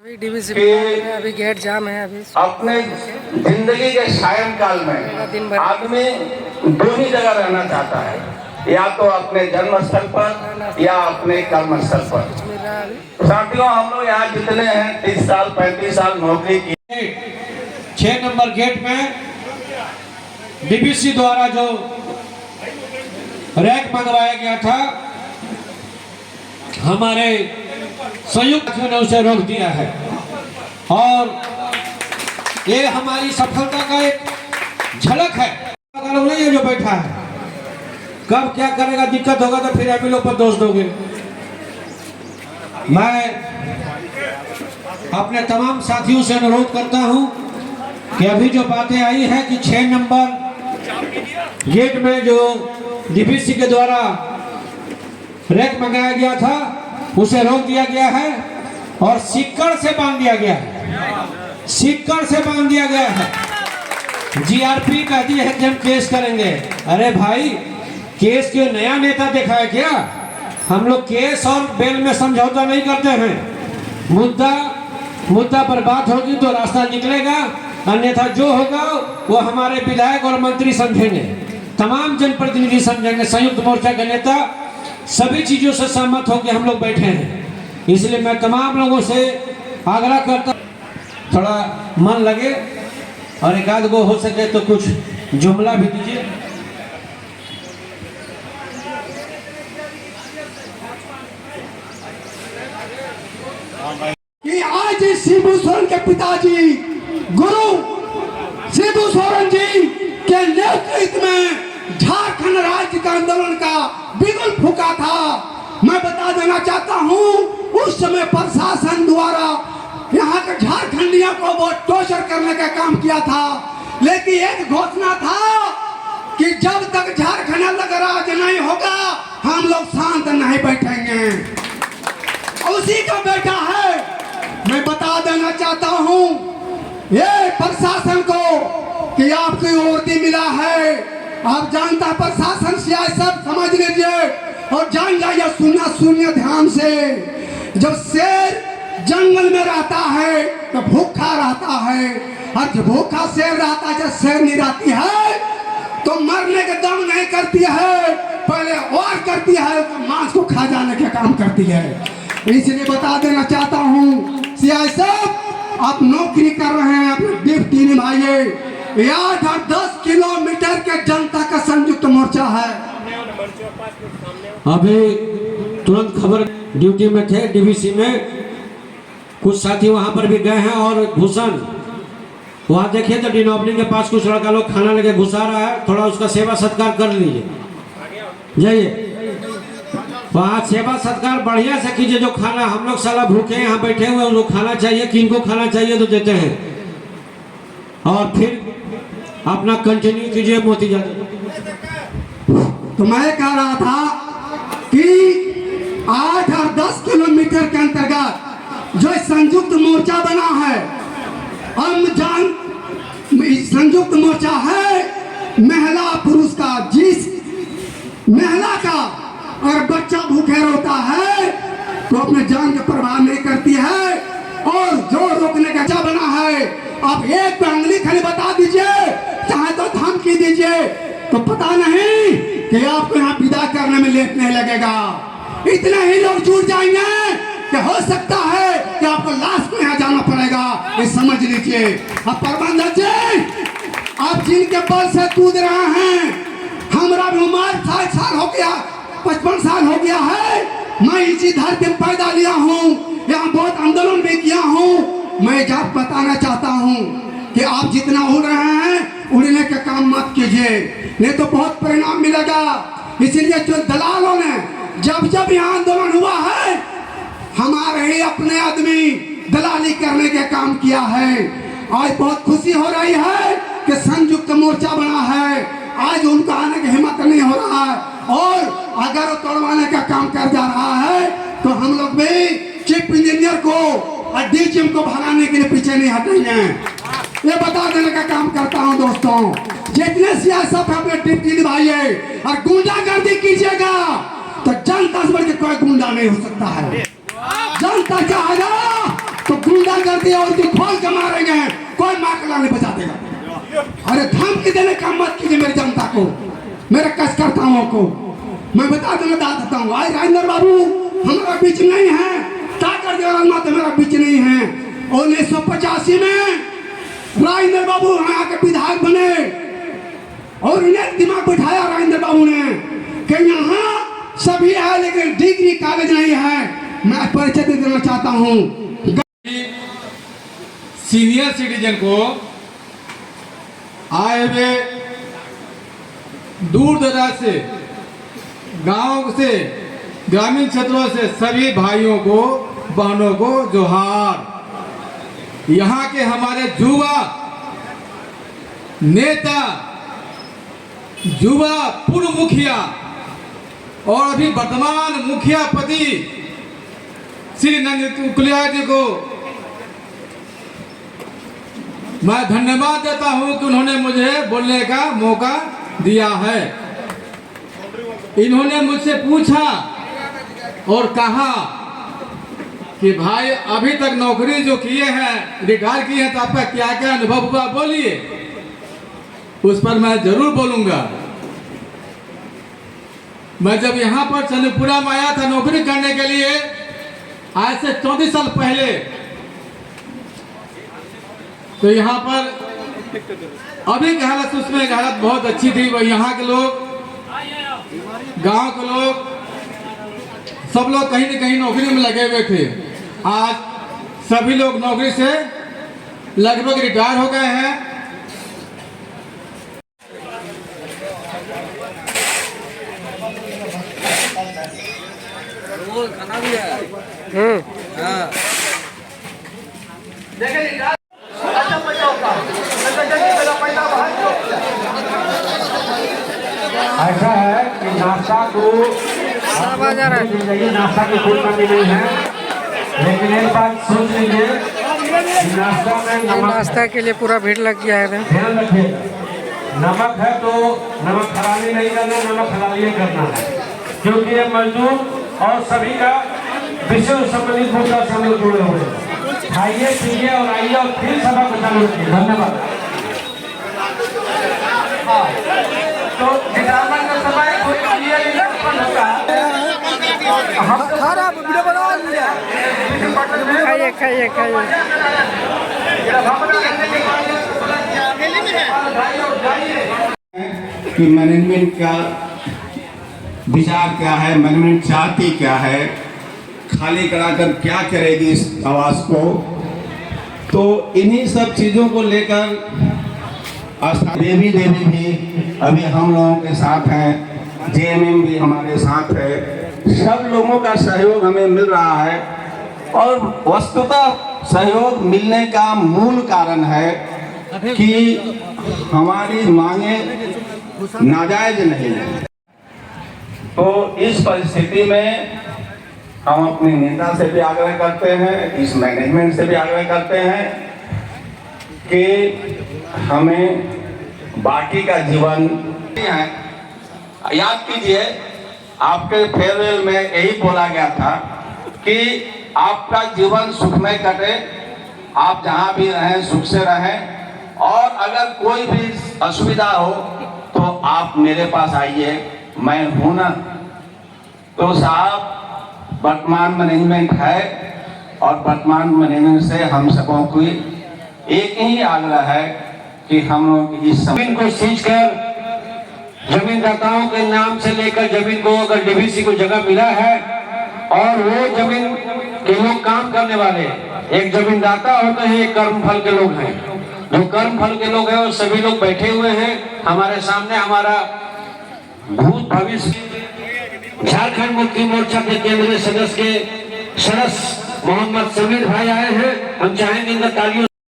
कि अभी गेट जाम है। अभी अपने जिंदगी के सायंकाल में आदमी दो ही जगह रहना चाहता है, या तो अपने जन्म स्थल पर या अपने कर्म स्थल पर। साथियों, हम लोग यहाँ जितने हैं 30 साल 35 साल नौकरी की। 6 नंबर गेट में डीबीसी द्वारा जो रैक मंगवाया गया था, हमारे संयुक्त ने उसे रोक दिया है और ये हमारी सफलता का एक झलक है। नहीं है जो बैठा है, कब क्या करेगा, दिक्कत होगा तो फिर एमएलए पर दोष दोगे। मैं अपने तमाम साथियों से अनुरोध करता हूं कि अभी जो बातें आई है कि 6 नंबर गेट में जो डीबीसी के द्वारा रैक मंगाया गया था उसे रोक दिया गया है और सिक्कड़ से बांध दिया गया है। सिक्कड़ से बांध दिया गया है। जीआरपी कहती है कि हम केस करेंगे। अरे भाई, केस के नया नेता देखा है क्या? हम लोग केस और बेल में समझौता नहीं करते हैं। मुद्दा पर बात होगी तो रास्ता निकलेगा, अन्यथा जो होगा वो हमारे विधायक और मंत्री समझेंगे, तमाम जनप्रतिनिधि समझेंगे। संयुक्त मोर्चा के नेता सभी चीजों से सहमत होकर हम लोग बैठे हैं। इसलिए मैं तमाम लोगों से आग्रह करता हूं थोड़ा मन लगे और एक आध गो हो सके तो कुछ जुमला भी दीजिए। कि आज शिबू सोरेन के पिताजी गुरु शिबू सोरेन जी के नेतृत्व में झारखंड राज्य का आंदोलन का बिगुल फूका था। मैं बता देना चाहता हूं, उस समय प्रशासन द्वारा यहाँ के झारखंडियों को बहुत टॉर्चर करने का काम किया था, लेकिन एक घोषणा था कि जब तक झारखंड अलग राज्य नहीं होगा हम लोग शांत नहीं बैठेंगे। उसी का बेटा है। मैं बता देना चाहता हूं ये प्रशासन को कि आपकी वर्दी मिला है। आप जानता प्रशासन सियासत समझ लीजिए और जान जाइए, सुनिए ध्यान से। जब शेर जंगल में रहता है तो भूखा रहता है, और जब भूखा शेर रहता है, जब शेर नहीं रहती है तो मरने के दम नहीं करती है, पहले और करती है तो मांस को खा जाने का काम करती है। इसलिए बता देना चाहता हूँ, सियासत आप नौकरी कर रहे हैं, अपने डिप्टी निभाइए। 8 और 10 किलोमीटर के जनता का संयुक्त मोर्चा है। अभी तुरंत खबर, ड्यूटी में थे डीबीसी में, कुछ साथी वहां पर भी गए हैं और भूषण वहां देखिए तो डिनोबली के पास कुछ लड़का लोग खाना लेके घुसा रहा है, थोड़ा उसका सेवा सत्कार कर लीजिए। जाइए वहाँ सेवा सत्कार बढ़िया से कीजिए। जो खाना हम लोग साला भूखे यहाँ बैठे हुए, उनको खाना चाहिए, किनको खाना चाहिए तो देते हैं, और फिर अपना कंटिन्यू कीजिए मोती जादव। तो मैं कह रहा था कि 8 और 10 किलोमीटर के अंतर्गत जो संयुक्त मोर्चा बना है, हम जान संयुक्त मोर्चा है महिला पुरुष का। जिस महिला का अगर बच्चा भूखे रोता है तो अपने जान की परवाह नहीं करती है, और जो रोकने का क्या बना है, आप एक पे उंगली खाली बता दीजिए, चाहे तो धमकी दीजिए, तो पता नहीं कि आपको यहाँ विदा करने में लेट नहीं लगेगा। इतने ही लोग जुड़ जाएंगे कि हो सकता है कि आपको लाश को यहाँ जाना पड़ेगा, ये समझ लीजिए। अब प्रबंधक जी, आप जिनके बल से कूद रहे हैं, हमारा भी उम्र 60 साल हो गया, 55 साल हो गया है। मैं इसी धरती में पैदा लिया हूँ, यहाँ बहुत आंदोलन भी किया हूँ। मैं जब बताना चाहता हूँ कि आप जितना उड़ रहे हैं उड़ने का काम मत कीजिए, नहीं तो बहुत परिणाम मिलेगा। इसीलिए जो दलालों ने जब यहाँ आंदोलन हुआ है, हमारे ही अपने आदमी दलाली करने का काम किया है। आज बहुत खुशी हो रही है कि संयुक्त मोर्चा बना है, आज उनका आने की हिम्मत नहीं हो रहा है, और अगर तोड़वाने का काम कर जा रहा है तो हम लोग भी चीफ इंजीनियर को और डीजीएम को भगाने के लिए पीछे नहीं हटेंगे। ये बता देने का काम करता हूं दोस्तों। जितने सियासत है अपने डिप्टी निभाइए, और गुंडागर्दी कीजिएगा तो जनता से बढ़ के कोई गुंडा नहीं हो सकता है। जनता चाहेगा तो गुंडागर्दी और उनकी खोल के मारेंगे, कोई मार के नहीं बचा देगा। अरे धमकी देने का मत कीजिए मेरी जनता को, मेरे कार्यकर्ताओं को। मैं बता देता हूँ, आज राजेंद्र बाबू हमारा बीच नहीं है, ताकर देवराज माता मेरा बीच नहीं है। 1985 में राजेंद्र बाबू यहाँ के विधायक बने और उन्हें दिमाग बिठाया राजेंद्र बाबू ने कि यहाँ सभी है लेकिन डिग्री कागज नहीं है। मैं परिचय देना चाहता हूँ सीनियर सिटीजन को आए हुए दूर दराज से, गांव से, ग्रामीण क्षेत्रों से सभी भाइयों को, बहनों को जोहार। यहाँ के हमारे युवा नेता, युवा पूर्व मुखिया और अभी वर्तमान मुखिया पति श्री नंद कुलिया जी को मैं धन्यवाद देता हूं कि उन्होंने मुझे बोलने का मौका दिया है। इन्होंने मुझसे पूछा और कहा कि भाई अभी तक नौकरी जो किए हैं, रिटायर किए हैं, तो आपका क्या क्या अनुभव हुआ, बोलिए। उस पर मैं जरूर बोलूंगा। मैं जब यहाँ पर चंद्रपुरा में आया था नौकरी करने के लिए, आज से 34 साल पहले, तो यहाँ पर अभी की हालत, उसमें हालत बहुत अच्छी थी। वह यहाँ के लोग, गांव के लोग, सब लोग कहीं न कहीं नौकरी में लगे हुए थे। आज सभी लोग नौकरी से लगभग रिटायर हो गए हैं। खाना भी है। ऐसा है कि नाश्ता को नाश्ता की कोई कमी नहीं है, लेकिन एक बात सोच लीजिए, नाश्ता में नाश्ता के लिए पूरा भीड़ लग गया है। ध्यान रखिएगा, नमक है तो नमक हलाली नहीं करना, नमक हलाली करना है, क्योंकये मजदूर और सभी का विषय संबंधित मुद्दा से हम लोग जुड़े हुए हैं। खाइए, पीजिए और आइए और फिर सभा को चालू रखिए। धन्यवाद। तो समय खाइए खाइए खाइए। कि मैनेजमेंट का विचार क्या है, मैनेजमेंट चाहती क्या है, खाली कराकर क्या करेगी इस आवास को। तो इन्हीं सब चीज़ों को लेकर देवी भी अभी हम लोगों के साथ हैं, जेएमएम भी हमारे साथ है, सब लोगों का सहयोग हमें मिल रहा है। और वस्तुतः सहयोग मिलने का मूल कारण है कि हमारी मांगे नाजायज नहीं है। तो इस परिस्थिति में हम अपने नेता से भी आग्रह करते हैं, इस मैनेजमेंट से भी आग्रह करते हैं कि हमें बाकी का जीवन है। याद कीजिए, आपके फेयरवेल में यही बोला गया था कि आपका जीवन सुखमय कटे, आप जहां भी रहें सुख से रहें, और अगर कोई भी असुविधा हो तो आप मेरे पास आइए, मैं हूं ना। तो साहब, वर्तमान मैनेजमेंट है और वर्तमान मैनेजमेंट से हम सबों को एक ही आग्रह है कि हम लोग इस जमीन को सींच कर, जमीनदाताओं के नाम से लेकर जमीन को अगर डीवीसी को जगह मिला है और वो जमीन के लोग काम करने वाले, एक जमीनदाता होते हैं, एक कर्मफल के लोग हैं। जो कर्मफल के लोग हैं वो सभी लोग बैठे हुए हैं हमारे सामने। हमारा भूत भविष्य झारखंड मुक्ति मोर्चा के केंद्रीय सदस्य के सरस मोहम्मद समीर भाई आए हैं। हम चाहेंगे इनका तालियों